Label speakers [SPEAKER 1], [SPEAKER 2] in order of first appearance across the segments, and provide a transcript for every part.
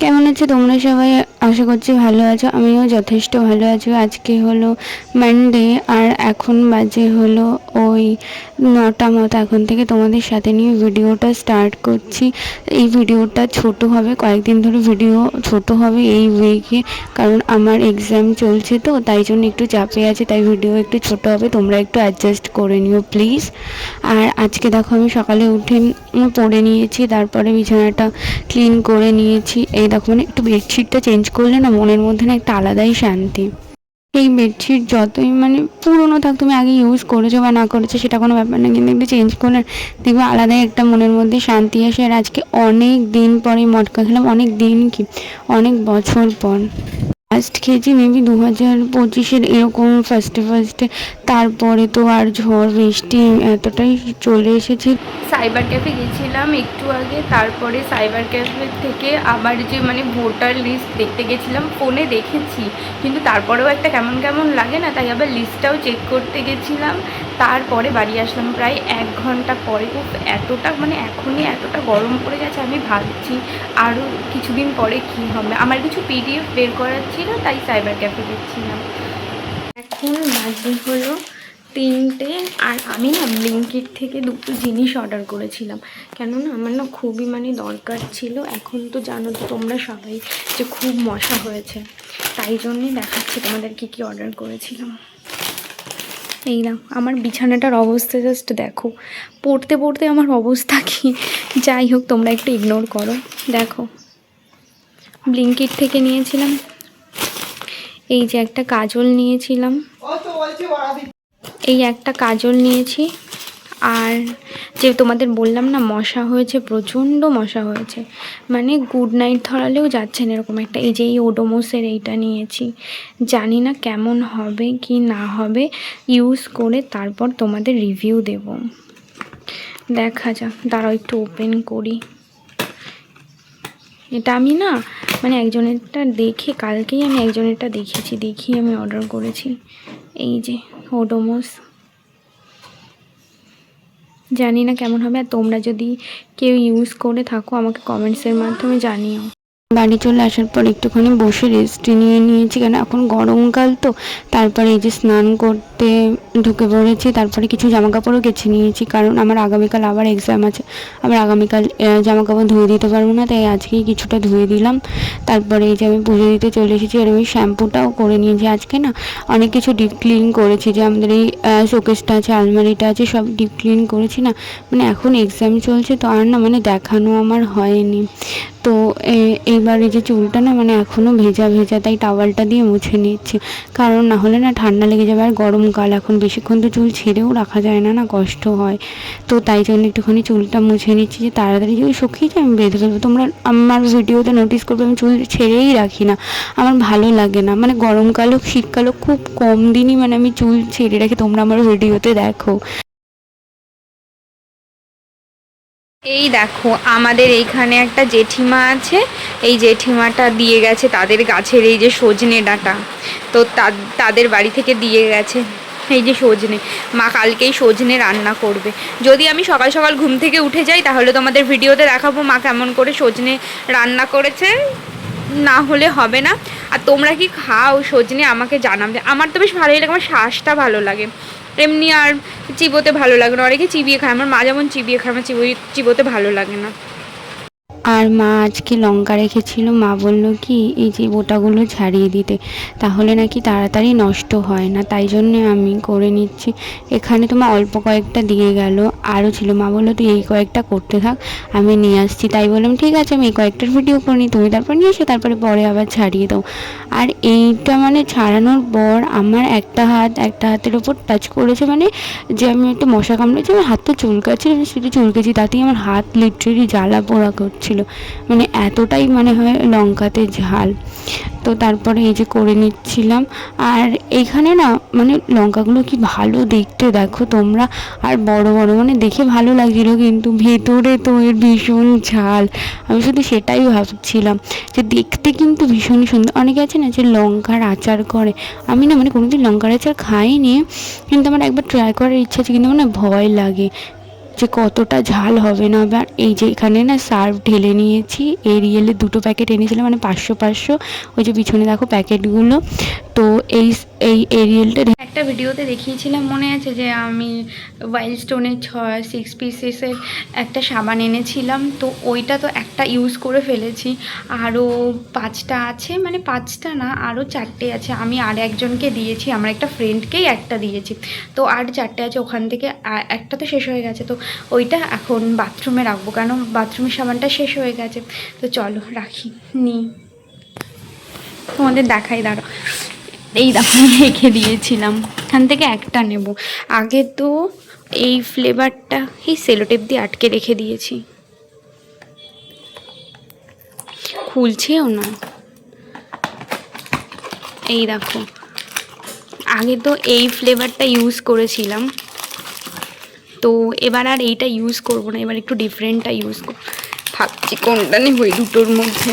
[SPEAKER 1] কেমন আছো তোমরা সবাই? আশা করছি ভালো আছো। আমিও যথেষ্ট ভালো আছি। আজকে হলো মানডে আর এখন বাজে হলো ওই 9টা মতো। এখন থেকে তোমাদের সাথে নিয়ে ভিডিওটা স্টার্ট করছি। এই ভিডিওটা ছোট হবে, কয়েকদিন ধরে ভিডিও ছোট হবে এই উইকে, কারণ আমার এক্সাম চলছে তো তাই জন্য একটু চাপে আছে, তাই ভিডিও একটু ছোট হবে। তোমরা একটু অ্যাডজাস্ট করে নিও প্লিজ। আর আজকে দেখো আমি সকালে উঠে পড়ে নিয়েছি, তারপরে বিছানাটা ক্লিন করে নিয়েছি। এই দেখো মানে একটু বেডশিটটা চেঞ্জ করলে না মনের মধ্যে না একটা আলাদাই শান্তি। এই বেডশিট যতই মানে পুরনো থাক, তুমি আগে ইউজ করেছো বা না করেছো সেটা কোনো ব্যাপার না, কিন্তু একটু চেঞ্জ করলে দেখবে আলাদাই একটা মনের মধ্যে শান্তি আসে। আর আজকে অনেক দিন পরে মটকা খেলাম, অনেক দিন কি অনেক বছর পর। ফার্স্ট খেয়েছি মেবি 2025-এর এরকম ফার্স্টে। তারপরে তো আর ঝড় বৃষ্টি এতটাই চলে এসেছে। সাইবার ক্যাফে গেছিলাম একটু আগে, তারপরে সাইবার ক্যাফে থেকে আবার যে মানে ভোটার লিস্ট দেখতে গেছিলাম। ফোনে দেখেছি কিন্তু তারপরেও একটা কেমন কেমন লাগে না, তাই আবার লিস্টটাও চেক করতে গেছিলাম। তারপরে বাড়ি আসলাম প্রায় 1 ঘন্টা পরে। এতটা মানে এখনই এতটা গরম পড়ে গেছে, আমি ভাবছি আরও কিছুদিন পরে কি হবে। আমার কিছু পিডিএফ বের করার ছিল, তাই সাইবার ক্যাফে গেছিলাম। এখন বাজে হলো 3টে, আর আমি না ব্লিঙ্কিট থেকে 2টো জিনিস অর্ডার করেছিলাম, কেননা আমার না খুবই মানে দরকার ছিল। এখন তো জানো তো তোমরা সবাই যে খুব মশা হয়েছে, তাই জন্যই দেখাচ্ছি তোমাদের কি কি অর্ডার করেছিলাম। এই না আমার বিছানাটার অবস্থা জাস্ট দেখো, পড়তে পড়তে আমার অবস্থা কি। যাই হোক তোমরা একটু ইগনোর করো। দেখো ব্লিঙ্কিট থেকে নিয়েছিলাম এই যে একটা কাজল নিয়েছিলাম, এই একটা কাজল নিয়েছি। আর যে তোমাদের বললাম না মশা হয়েছে, প্রচণ্ড মশা হয়েছে, মানে গুড নাইট ধরালেও যাচ্ছে না এরকম একটা। এই যে এই ওডোমসের এইটা নিয়েছি, জানি না কেমন হবে কি না হবে, ইউজ করে তারপর তোমাদের রিভিউ দেব। দেখা যাক, দাঁড়াও একটু ওপেন করি। এটা আমি না মানে একজনেরটা দেখে, কালকেই আমি একজনেরটা দেখেছি, দেখি আমি অর্ডার করেছি। এই যে ওডোমস, জানি না কেমন হবে। আর তোমরা যদি কেউ ইউজ করে থাকো আমাকে কমেন্টসের মাধ্যমে জানিও। বাড়ি চলে আসার পর একটুখানি বসে রেস্ট নিয়ে নিয়েছি, কেন এখন গরমকাল তো। তারপরে এই যে স্নান করতে ঢুকে পড়েছি, তারপরে কিছু জামাকাপড়ও কেচে নিয়েছি, কারণ আমার আগামীকাল আবার এক্সাম আছে। আবার আগামীকাল জামাকাপড় ধুয়ে দিতে পারবো না, তাই আজকেই কিছুটা ধুয়ে দিলাম। তারপরে এই যে আমি পুজো দিতে চলে এসেছি, আর আমি শ্যাম্পুটাও করে নিয়েছি। আজকে না অনেক কিছু ডিপ ক্লিন করেছি, যে আমাদের এই শোকেসটা আছে, আলমারিটা আছে, সব ডিপ ক্লিন করেছি না। মানে এখন এক্সাম চলছে তো আর না মানে দেখানো আমার হয়নি। তো এইবার এই যে চুলটা না মানে এখনও ভেজা ভেজা, তাই টাওয়ালটা দিয়ে মুছে নিচ্ছি, কারণ না হলে না ঠান্ডা লেগে যাবে। আর গরমকাল, এখন বেশিক্ষণ তো চুল ছেড়েও রাখা যায় না, না কষ্ট হয়। তো তাই জন্য একটুখানি চুলটা মুছে নিচ্ছি, যে তাড়াতাড়ি যদি শুকিয়ে যায় আমি বেঁধে ফেলবো। তোমরা আমার ভিডিওতে নোটিস করবে আমি চুল ছেড়েই রাখি না, আমার ভালো লাগে না। মানে গরমকাল হোক শীতকাল হোক, খুব কম দিনই মানে আমি চুল ছেড়ে রাখি, তোমরা আমার ভিডিওতে দেখো। এই দেখো আমাদের এইখানে একটা জেঠিমা আছে, এই জেঠিমাটা দিয়ে গেছে তাদের গাছের এই যে সজনে ডাঁটা, তো তাদের বাড়ি থেকে দিয়ে গেছে এই যে সজনে। মা কালকেই সজনে রান্না করবে। যদি আমি সকাল সকাল ঘুম থেকে উঠে যাই তাহলে তোমাদের ভিডিওতে দেখাবো মা কেমন করে সজনে রান্না করেছে, না হলে হবে না। আর তোমরা কি খাও সজনে আমাকে জানাবে, আমার তো বেশ ভালোই লাগে, আমার শ্বাসটা ভালো লাগে এমনি। আর চিবোতে ভালো লাগে না, অনেকে চিবিয়ে খায়, আমার মা যেমন চিবিয়ে খায়, আমার চিবোতে ভালো লাগে না। আর মা আজকে লঙ্কা রেখেছিল, মা বললো কি এই যে বোটাগুলো ছাড়িয়ে দিতে, তাহলে নাকি তাড়াতাড়ি নষ্ট হয় না, তাই জন্যে আমি করে নিচ্ছি। এখানে তোমার অল্প কয়েকটা দিয়ে গেল, আরও ছিল। মা বললো তুই এই কয়েকটা করতে থাক, আমি নিয়ে আসছি। তাই বললাম ঠিক আছে, আমি এই কয়েকটার ভিডিও করে নিই, তুমি তারপর নিয়ে এসো, তারপরে পরে আবার ছাড়িয়ে দাও। আর এইটা মানে ছাড়ানোর পর আমার একটা হাতের ওপর টাচ করেছে, মানে যে আমি একটু মশা কামড়েছি, আমার হাত তো চুলকাচ্ছিল, আমি শুধু চুলকেছি, তাতেই আমার হাত লিটারেলি জ্বালা পোড়া করছিল, মানে এতটাই মানে হয় লঙ্কাতে ঝাল। তো তারপরে এই যে করে নিচ্ছিলাম। আর এইখানে না মানে লঙ্কাগুলো কি ভালো দেখতে দেখো তোমরা, আর বড় বড়, মানে দেখে ভালো লাগছিল, কিন্তু ভেতরে তো এর ভীষণ ঝাল। আমি শুধু সেটাই ভাবছিলাম যে দেখতে কিন্তু ভীষণই সুন্দর। অনেকে আছে না যে লঙ্কার আচার করে, আমি না মানে কোনোদিন লঙ্কার আচার খাইনি, কিন্তু আমার একবার ট্রাই করার ইচ্ছা আছে, কিন্তু আমার না ভয় লাগে। যে কতটা ঝাল হবে না হবে। আর এই যে এখানে না সার্ফ ঢেলে নিয়েছি, এরিয়েলের 2টো প্যাকেট এনেছিলাম, মানে 500 ওই যে পিছনে দেখো প্যাকেটগুলো। তো এই এই এরিয়েলটা একটা ভিডিওতে দেখিয়েছিলাম, মনে আছে যে আমি ওয়াইল্ড স্টোনের 6 পিসেসের একটা সাবান এনেছিলাম, তো ওইটা তো একটা ইউজ করে ফেলেছি, আরও 5টা আছে, মানে 5টা না আরও 4টে আছে। আমি আর একজনকে দিয়েছি, আমার একটা ফ্রেন্ডকেই একটা দিয়েছি, তো আর 4টে আছে। ওখান থেকে একটা তো শেষ হয়ে গেছে, তো ওইটা এখন বাথরুমে রাখবো, কেন বাথরুমের সাবানটা শেষ হয়ে গেছে। তো চলো রাখি, নিই, তোমাদের দেখাই, দাঁড়াও। এই দেখো রেখে দিয়েছিলাম, এখান থেকে একটা নেব। আগে তো এই ফ্লেভারটা এই সেলোটেপ দিয়ে আটকে রেখে দিয়েছি, খুলছেও না। এই দেখো, আগে তো এই ফ্লেভারটা ইউজ করেছিলাম, তো এবার আর এইটা ইউজ করবো না, এবার একটু ডিফারেন্টটা ইউজ করব। ভাবছি কোনটা নেব এই দুটোর মধ্যে,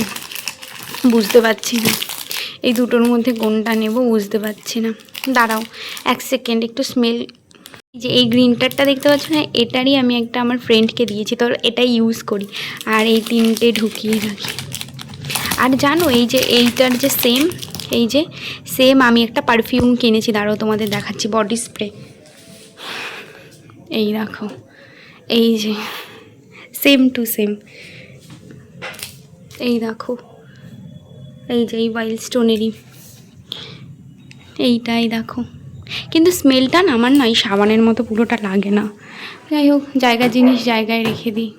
[SPEAKER 1] বুঝতে পারছি না এই দুটোর মধ্যে কোনটা নেব, বুঝতে পারছি না। দাঁড়াও 1 সেকেন্ড, একটু স্মেল। যে এই গ্রিনটারটা দেখতে পাচ্ছ না, এটারই আমি একটা আমার ফ্রেন্ডকে দিয়েছি, তো এটাই ইউজ করি। আর এই 3টে ঢুকিয়ে রাখি। আর জানো এই যে এইটার যে এই যে সেম আমি একটা পারফিউম কিনেছি, দাঁড়াও তোমাদের দেখাচ্ছি, বডি স্প্রে। এই দেখো, এই যে সেম টু সেম, এই দেখো, এই যে এই ওয়াইল্ড স্টোনেরই এইটাই দেখো। কিন্তু স্মেলটা না আমার না এই সাবানের মতো পুরোটা লাগে না। যাই হোক, জায়গার জিনিস জায়গায় রেখে দিই।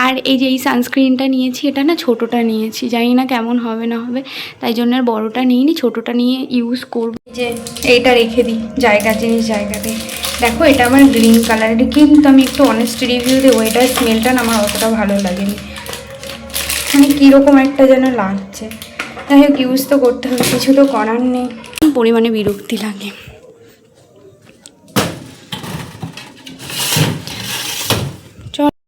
[SPEAKER 1] আর এই যে এই সানস্ক্রিনটা নিয়েছি, এটা না ছোটোটা নিয়েছি, জানি না কেমন হবে না হবে, তাই জন্য আর বড়োটা নিইনি, ছোটোটা নিয়ে ইউজ করব। যে এইটা রেখে দিই, জায়গার জিনিস জায়গাতে। দেখো এটা আমার গ্রিন কালারের, কিন্তু আমি একটু অনেস্ট রিভিউ দেবো, এটার স্মেলটা না আমার অতটা ভালো লাগেনি, মানে কীরকম একটা যেন লাগছে। যাই হোক, ইউজ তো করতে হবে, কিছু তো করার নেই, পরিমাণে বিরক্তি লাগে।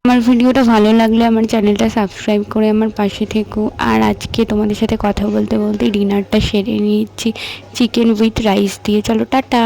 [SPEAKER 1] আমার ভিডিওটা ভালো লাগলে আমার চ্যানেলটা সাবস্ক্রাইব করে আমার পাশে থেকো। আর আজকে তোমাদের সাথে কথা বলতে বলতে ডিনারটা সেরে নিচ্ছি, চিকেন উইথ রাইস দিয়ে। চলো টাটা।